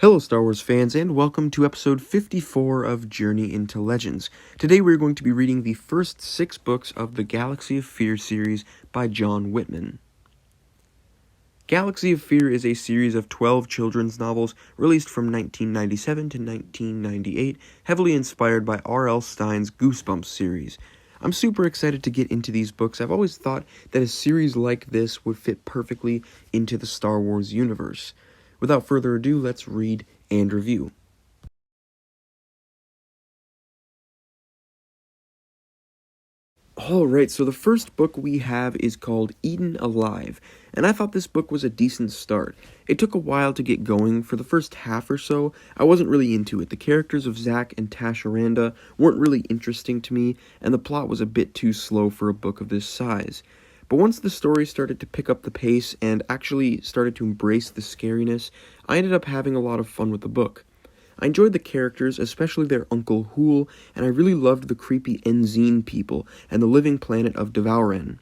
Hello Star Wars fans, and welcome to episode 54 of Journey into Legends. Today we're going to be reading the first 6 books of the Galaxy of Fear series by John Whitman. Galaxy of Fear is a series of 12 children's novels released from 1997 to 1998, heavily inspired by R.L. Stine's Goosebumps series. I'm super excited to get into these books. I've always thought that a series like this would fit perfectly into the Star Wars universe. Without further ado, let's read and review. Alright, so the first book we have is called Eaten Alive, and I thought this book was a decent start. It took a while to get going. For the first half or so, I wasn't really into it. The characters of Zack and Tash Aranda weren't really interesting to me, and the plot was a bit too slow for a book of this size. But once the story started to pick up the pace and actually started to embrace the scariness, I ended up having a lot of fun with the book. I enjoyed the characters, especially their Uncle Hool, and I really loved the creepy Enzine people and the living planet of Devouran.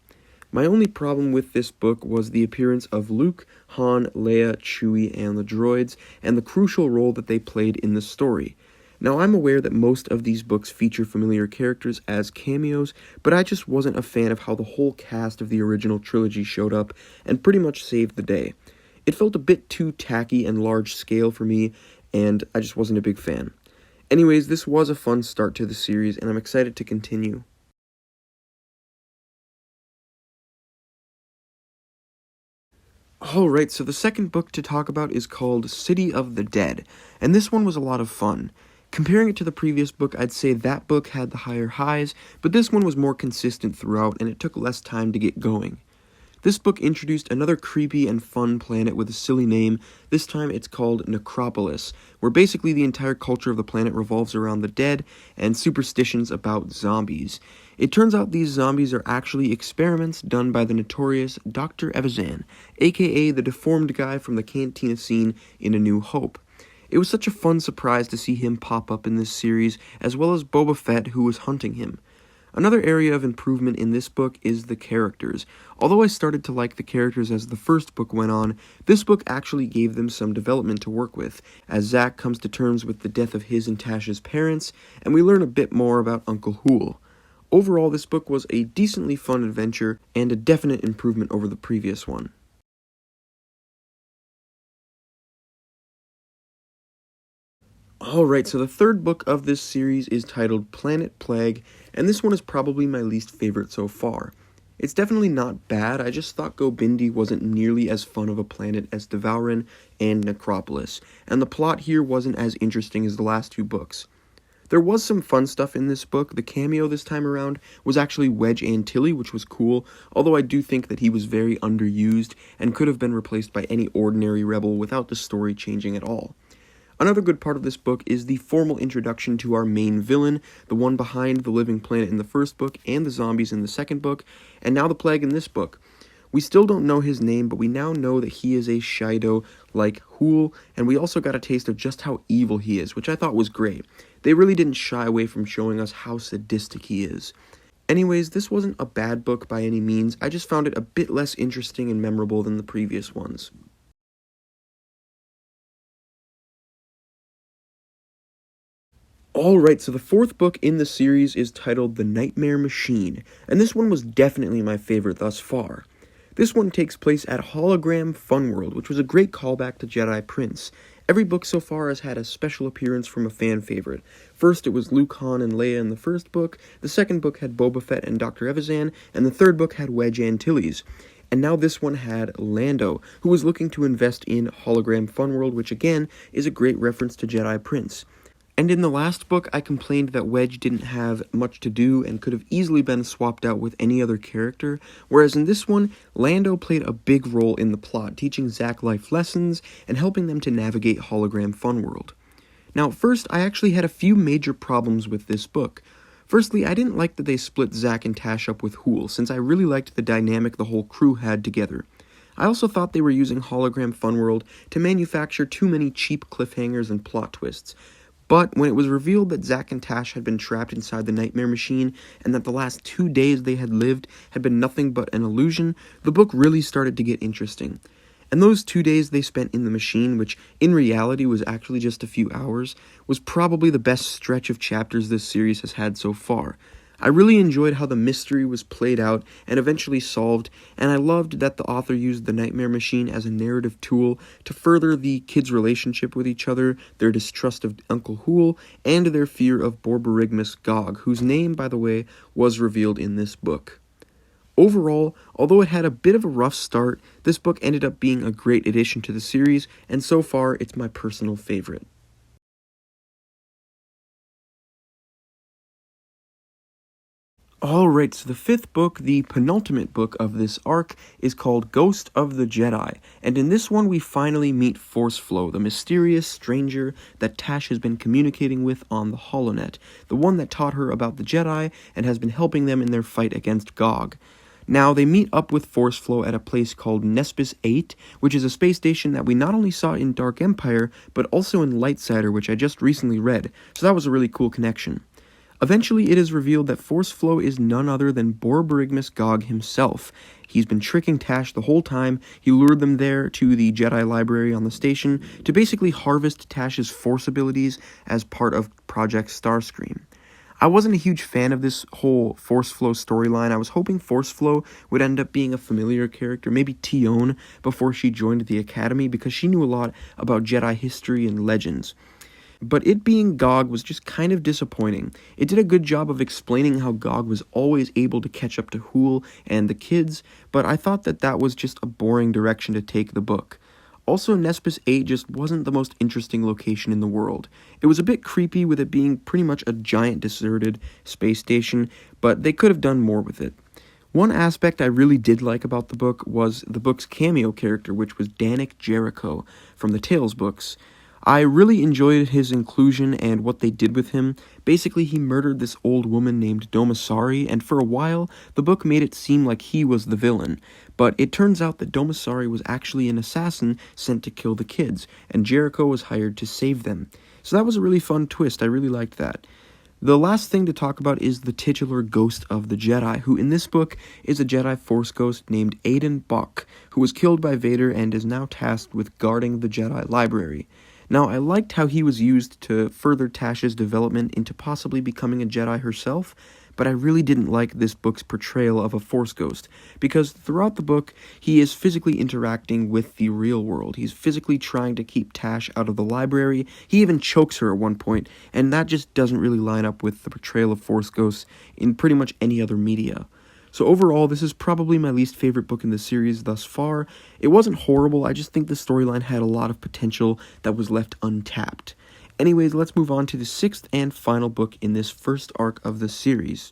My only problem with this book was the appearance of Luke, Han, Leia, Chewie, and the droids, and the crucial role that they played in the story. Now, I'm aware that most of these books feature familiar characters as cameos, but I just wasn't a fan of how the whole cast of the original trilogy showed up and pretty much saved the day. It felt a bit too tacky and large-scale for me, and I just wasn't a big fan. Anyways, this was a fun start to the series, and I'm excited to continue. Alright, so the second book to talk about is called City of the Dead, and this one was a lot of fun. Comparing it to the previous book, I'd say that book had the higher highs, but this one was more consistent throughout, and it took less time to get going. This book introduced another creepy and fun planet with a silly name. This time it's called Necropolis, where basically the entire culture of the planet revolves around the dead and superstitions about zombies. It turns out these zombies are actually experiments done by the notorious Dr. Evazan, aka the deformed guy from the cantina scene in A New Hope. It was such a fun surprise to see him pop up in this series, as well as Boba Fett, who was hunting him. Another area of improvement in this book is the characters. Although I started to like the characters as the first book went on, this book actually gave them some development to work with, as Zack comes to terms with the death of his and Tash's parents, and we learn a bit more about Uncle Hool. Overall, this book was a decently fun adventure, and a definite improvement over the previous one. Alright, so the third book of this series is titled Planet Plague, and this one is probably my least favorite so far. It's definitely not bad, I just thought Gobindi wasn't nearly as fun of a planet as Devouran and Necropolis, and the plot here wasn't as interesting as the last 2 books. There was some fun stuff in this book. The cameo this time around was actually Wedge Antilles, which was cool, although I do think that he was very underused and could have been replaced by any ordinary rebel without the story changing at all. Another good part of this book is the formal introduction to our main villain, the one behind the living planet in the first book and the zombies in the second book, and now the plague in this book. We still don't know his name, but we now know that he is a Shido like Hool, and we also got a taste of just how evil he is, which I thought was great. They really didn't shy away from showing us how sadistic he is. Anyways, this wasn't a bad book by any means, I just found it a bit less interesting and memorable than the previous ones. Alright, so the fourth book in the series is titled The Nightmare Machine, and this one was definitely my favorite thus far. This one takes place at Hologram Funworld, which was a great callback to Jedi Prince. Every book so far has had a special appearance from a fan favorite. First it was Luke, Han, and Leia in the first book, the second book had Boba Fett and Dr. Evazan, and the third book had Wedge Antilles. And now this one had Lando, who was looking to invest in Hologram Funworld, which again is a great reference to Jedi Prince. And in the last book, I complained that Wedge didn't have much to do and could have easily been swapped out with any other character, whereas in this one, Lando played a big role in the plot, teaching Zack life lessons and helping them to navigate Hologram Funworld. Now, first, I actually had a few major problems with this book. Firstly, I didn't like that they split Zack and Tash up with Hool, since I really liked the dynamic the whole crew had together. I also thought they were using Hologram Funworld to manufacture too many cheap cliffhangers and plot twists. But when it was revealed that Zack and Tash had been trapped inside the Nightmare Machine, and that the last 2 days they had lived had been nothing but an illusion, the book really started to get interesting. And those 2 days they spent in the machine, which in reality was actually just a few hours, was probably the best stretch of chapters this series has had so far. I really enjoyed how the mystery was played out and eventually solved, and I loved that the author used the Nightmare Machine as a narrative tool to further the kids' relationship with each other, their distrust of Uncle Hool, and their fear of Borborygmus Gog, whose name, by the way, was revealed in this book. Overall, although it had a bit of a rough start, this book ended up being a great addition to the series, and so far it's my personal favorite. Alright, so the fifth book, the penultimate book of this arc, is called Ghost of the Jedi, and in this one we finally meet Force Flow, the mysterious stranger that Tash has been communicating with on the HoloNet, the one that taught her about the Jedi and has been helping them in their fight against Gog. Now, they meet up with Force Flow at a place called Nespis 8, which is a space station that we not only saw in Dark Empire, but also in Lightsider, which I just recently read, so that was a really cool connection. Eventually, it is revealed that Force Flow is none other than Borborygmus Gog himself. He's been tricking Tash the whole time. He lured them there to the Jedi library on the station to basically harvest Tash's Force abilities as part of Project Starscream. I wasn't a huge fan of this whole Force Flow storyline. I was hoping Force Flow would end up being a familiar character, maybe Tion, before she joined the Academy, because she knew a lot about Jedi history and legends. But it being Gog was just kind of disappointing. It did a good job of explaining how Gog was always able to catch up to Hool and the kids, but I thought that that was just a boring direction to take the book. Also, Nespis 8 just wasn't the most interesting location in the world. It was a bit creepy with it being pretty much a giant deserted space station, but they could have done more with it. One aspect I really did like about the book was the book's cameo character, which was Danik Jericho from the Tales books. I really enjoyed his inclusion and what they did with him. Basically, he murdered this old woman named Domasari, and for a while, the book made it seem like he was the villain. But it turns out that Domasari was actually an assassin sent to kill the kids, and Jericho was hired to save them. So that was a really fun twist. I really liked that. The last thing to talk about is the titular Ghost of the Jedi, who in this book is a Jedi Force ghost named Aiden Bok, who was killed by Vader and is now tasked with guarding the Jedi library. Now, I liked how he was used to further Tash's development into possibly becoming a Jedi herself, but I really didn't like this book's portrayal of a Force ghost, because throughout the book, he is physically interacting with the real world. He's physically trying to keep Tash out of the library. He even chokes her at one point, and that just doesn't really line up with the portrayal of Force ghosts in pretty much any other media. So overall, this is probably my least favorite book in the series thus far. It wasn't horrible, I just think the storyline had a lot of potential that was left untapped. Anyways, let's move on to the sixth and final book in this first arc of the series.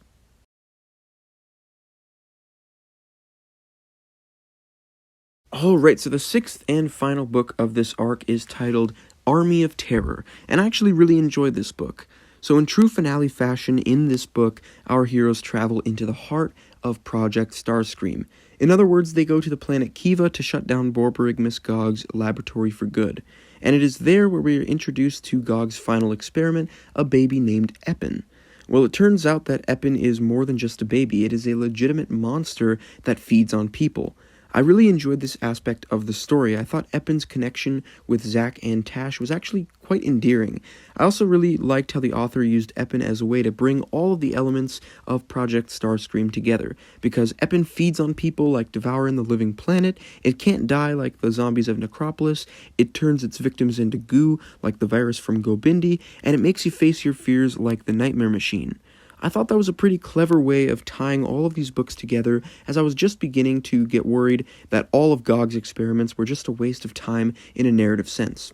Alright, so the sixth and final book of this arc is titled Army of Terror, and I actually really enjoyed this book. So in true finale fashion, in this book, our heroes travel into the heart of Project Starscream. In other words, they go to the planet Kiva to shut down Borborygmus Gog's laboratory for good. And it is there where we are introduced to Gog's final experiment, a baby named Eppin. Well, it turns out that Eppin is more than just a baby. It is a legitimate monster that feeds on people. I really enjoyed this aspect of the story. I thought Eppin's connection with Zack and Tash was actually quite endearing. I also really liked how the author used Eppin as a way to bring all of the elements of Project Starscream together, because Eppin feeds on people like devouring the living planet, it can't die like the zombies of Necropolis, it turns its victims into goo like the virus from Gobindi, and it makes you face your fears like the Nightmare Machine. I thought that was a pretty clever way of tying all of these books together, as I was just beginning to get worried that all of Gog's experiments were just a waste of time in a narrative sense.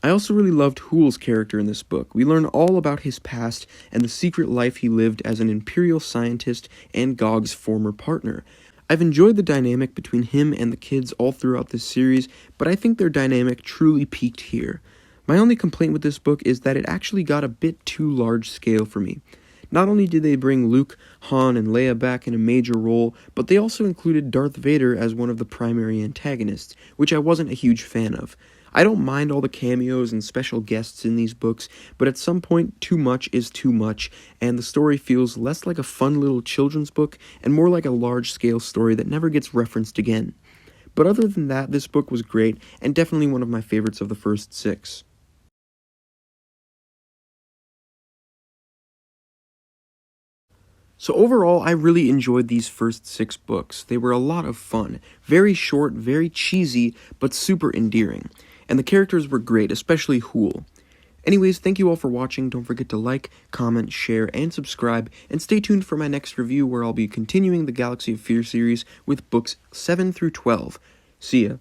I also really loved Hool's character in this book. We learn all about his past and the secret life he lived as an Imperial scientist and Gog's former partner. I've enjoyed the dynamic between him and the kids all throughout this series, but I think their dynamic truly peaked here. My only complaint with this book is that it actually got a bit too large scale for me. Not only did they bring Luke, Han, and Leia back in a major role, but they also included Darth Vader as one of the primary antagonists, which I wasn't a huge fan of. I don't mind all the cameos and special guests in these books, but at some point, too much is too much, and the story feels less like a fun little children's book and more like a large-scale story that never gets referenced again. But other than that, this book was great, and definitely one of my favorites of the first 6. So overall, I really enjoyed these first 6 books. They were a lot of fun. Very short, very cheesy, but super endearing. And the characters were great, especially Hool. Anyways, thank you all for watching. Don't forget to like, comment, share, and subscribe, and stay tuned for my next review where I'll be continuing the Galaxy of Fear series with books 7 through 12. See ya.